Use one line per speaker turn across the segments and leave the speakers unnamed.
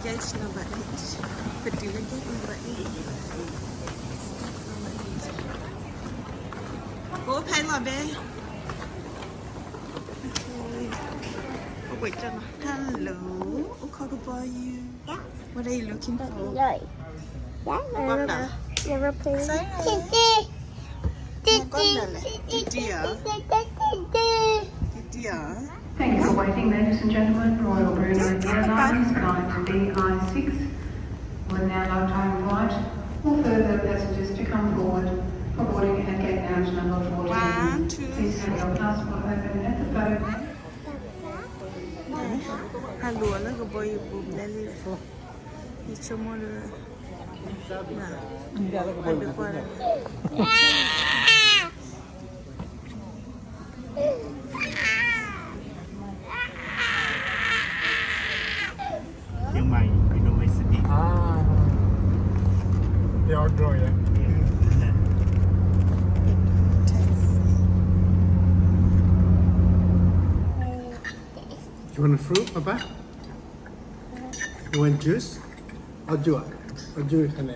Gate number 8. Padilla gate number 8. Go pay la bay. Okay. Wait, Jenna. Hello. How about you?
Yeah.
What are you looking for?
Rồi.
Con nào?
European.
Say con nào này? Titi à? Titi à?
Thank you for waiting, ladies and gentlemen. Royal Brunei Airlines flight BI6 would now like to invite all further passengers to come forward for boarding at gate lounge number 14.
1, 2,
Please have your passport open at the photo.
Hello, look at boy, boom, lily. It's a more.
Chiang Mai University.
They are drawing. You want a fruit, Papa? You want juice? Or juice? Or juice can I?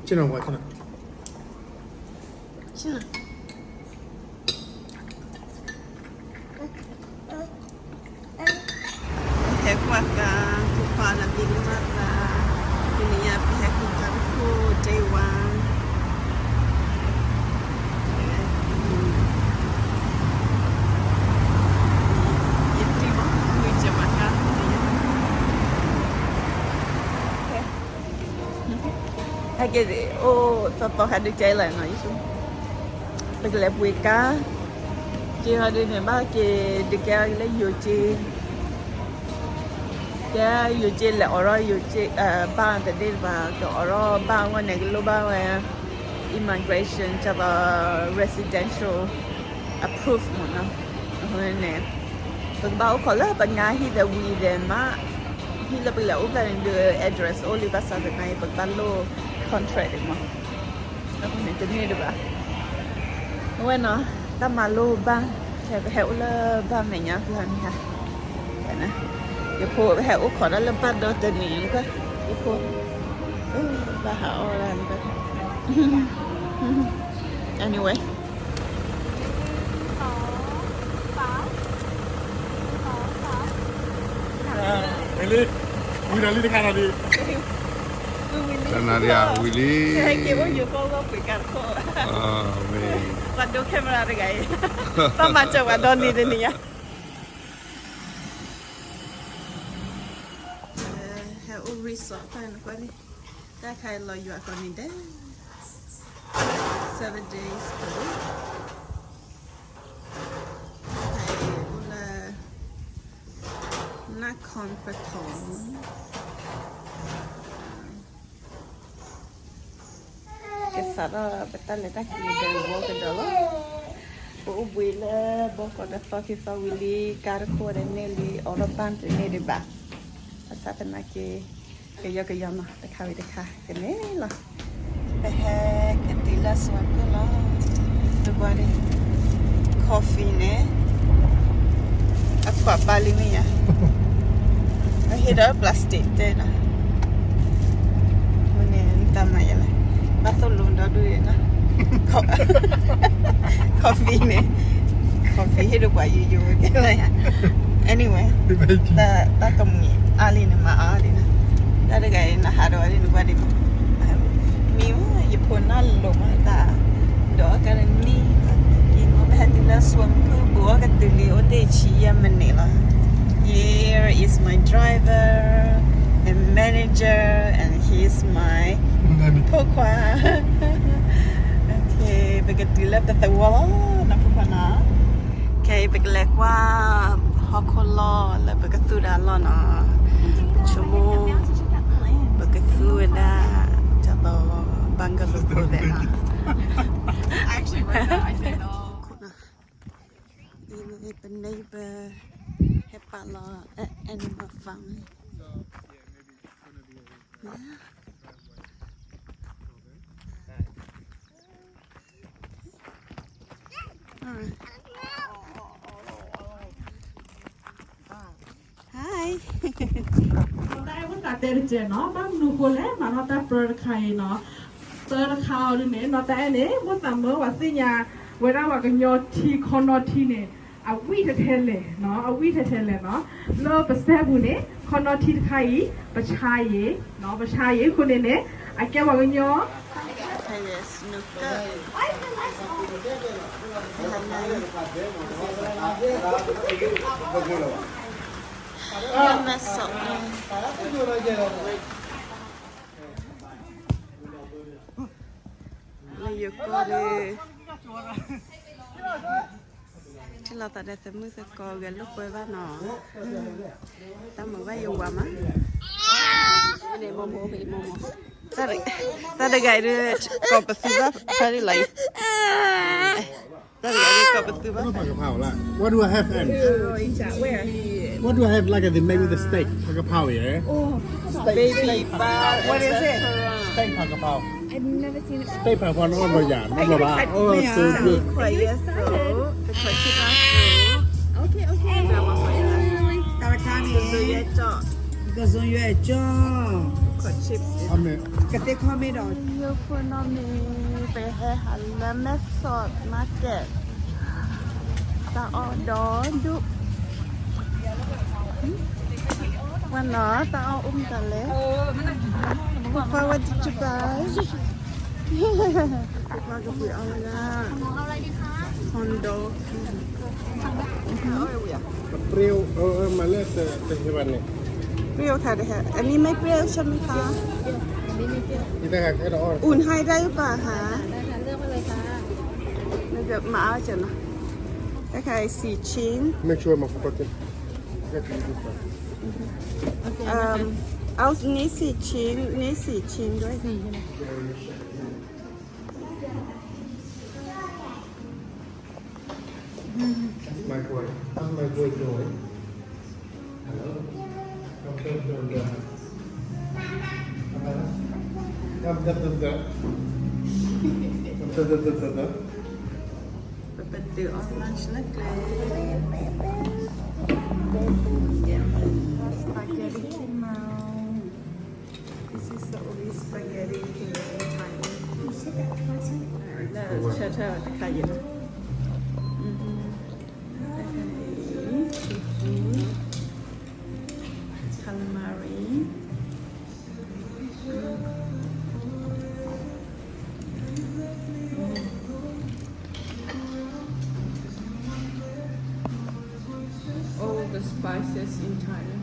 Chino what? Chino.
Chino. Hek waka kupana bili mata dunia hek kukarku day one. Yeti mo kuja maka. Hake oh toto hadu Thailand no isu. Pagla buika. Chị họ đi này ba chị đi kéo lấy nhiều chị cái nhiều chị là ở đó nhiều chị ba người đi và chỗ ở đó ba ngoài này lúc ba ngoài immigration cho là residential approved mà nó hồi này bằng bao khó là bằng ngay khi đã quy định mà khi là bây giờ úp lại đưa address only bác sĩ này bằng bao lô contract mà nó không nên tính được ba when nó ta mà lô ba thì phải hiểu là ba mẹ nhá cứ hành ha vậy nè cái phố phải hiểu khó đó là ba đôi tình niệm cơ cái phố ba hiểu là vậy anyway
Really? Really kind of đi.
Sanaria Willy.
cái kiểu như cô có bị cắt khô
Man.
và đôi camera đây cái ba mà chụp vào đòn đi đây nhá heo resort phải nó có đi đã khai loอยู่con đi đấy 7 days per week hay làนักคอนปฐมcái sao đó bắt tay lại ta kia đều vô cái đó lo bố bùi là bố có đã phá khi phá Willy cả khô đến này đi ở đó ban từ này đi bà sao thế này cái giờ nó để khai cái này là cái cái tí là swap cái lo được bao đi coffee nè aqua bali mi ya cái hết đó plastic thế nè mình tama ya là bắt đầu luôn đó đuôi nè coffee nè coffee hết được bao nhiêu cái này anyway ta công nghiệp ali nè mà ali nè ta được cái nè hà rồi được bao nhiêu miu Japan nó lùm ta đó cái này ni nhưng mà bây giờ là swam cứ bữa cái từ liều để chỉ mình nè là here is my driver and manager and he is my Pokwa. Okay, begitu lah kata wala nak apa nak. Okay, begitu qua Hokolo lah begitu dah lah na. Cuma begitu dah jatuh Bangalore dah na. Actually, right now I say no. Ini pen neighbor hebat lah animal farm. Yeah. Alright.
Tại vẫn đặt tên trẻ nó bác nụ cô lẽ mà nó ta bơ khay nó tơ khao đi nè nó tại nè vẫn tạm mơ và xin nhà với ra và cái nhọ thi con nó thi nè à vi thế thế lệ nó à vi thế thế lệ nó lơ bớt xe bu nè con nó thi khay bớt chai ye nó bớt chai ye con nè à cái và cái nhọ
Thai snooker Yang masuk Layu ko điที่เราตัดได้แต่มือสกอกันลูกไปบ้านหนอตั้งมือไว้อยู่ว่ามั้งนี่โมโมพี่โมโมตัดไก่ด้วยกอบประตูบ้าใช่ไหมตัดไก่ด้วยกอบประตูบ้า
What about pakapao lah? What do I have then? What do I have like maybe the steak pakapao yeah?
baby bar what is it
Steak pakapao.
I've never seen it.
Steak pakapao น้องบางอย่างน้องบอกว่าโอ้ so good.
คอยเยสโรเป็นคอยคิดว่าโร
Okay, okay.
เรามาคอยอะไร
Tarakami
ซื้อเยอะเจาะ
ก็ส่วนใหญ่จ้า
คอยชิป
ทำเนี่ย
กระเตะข้อไม่ดอก
ยูฟูนอมีไปให้หันแล้วแม่สอดมาเก็ตตาออดอดุวันหนอตาเอากันเลยพอวันที่จะไปพอกับพี่เอาละคอนโด
เปรี้ยวมาเลือกแต่ที่วันนี้
เปรี้ยวค่ะเด็กอันนี้ไม่เปรี้ยวใช่ไหมคะ
ที่ได้แค่ดอก
อุ่นให้ได้หรือเปล่าคะได้ค่ะเลือกมาเลยค่ะนี่เดี๋ยวมาเอาจ้ะนะได้ค่ะ4 ชิ้น
make sure มาโฟกัสกัน
เอานี้4 ชิ้นนี้4 ชิ้นด้วยค่ะ
my boy how's my boy doing hello come come come come
เป็นตื่นออนไลน์เล็กๆสปาเกตตี้ที่เมา This is the only spaghetti in Thailand ใช่ใช่ใช่อยู่calamari all the spices in Thailand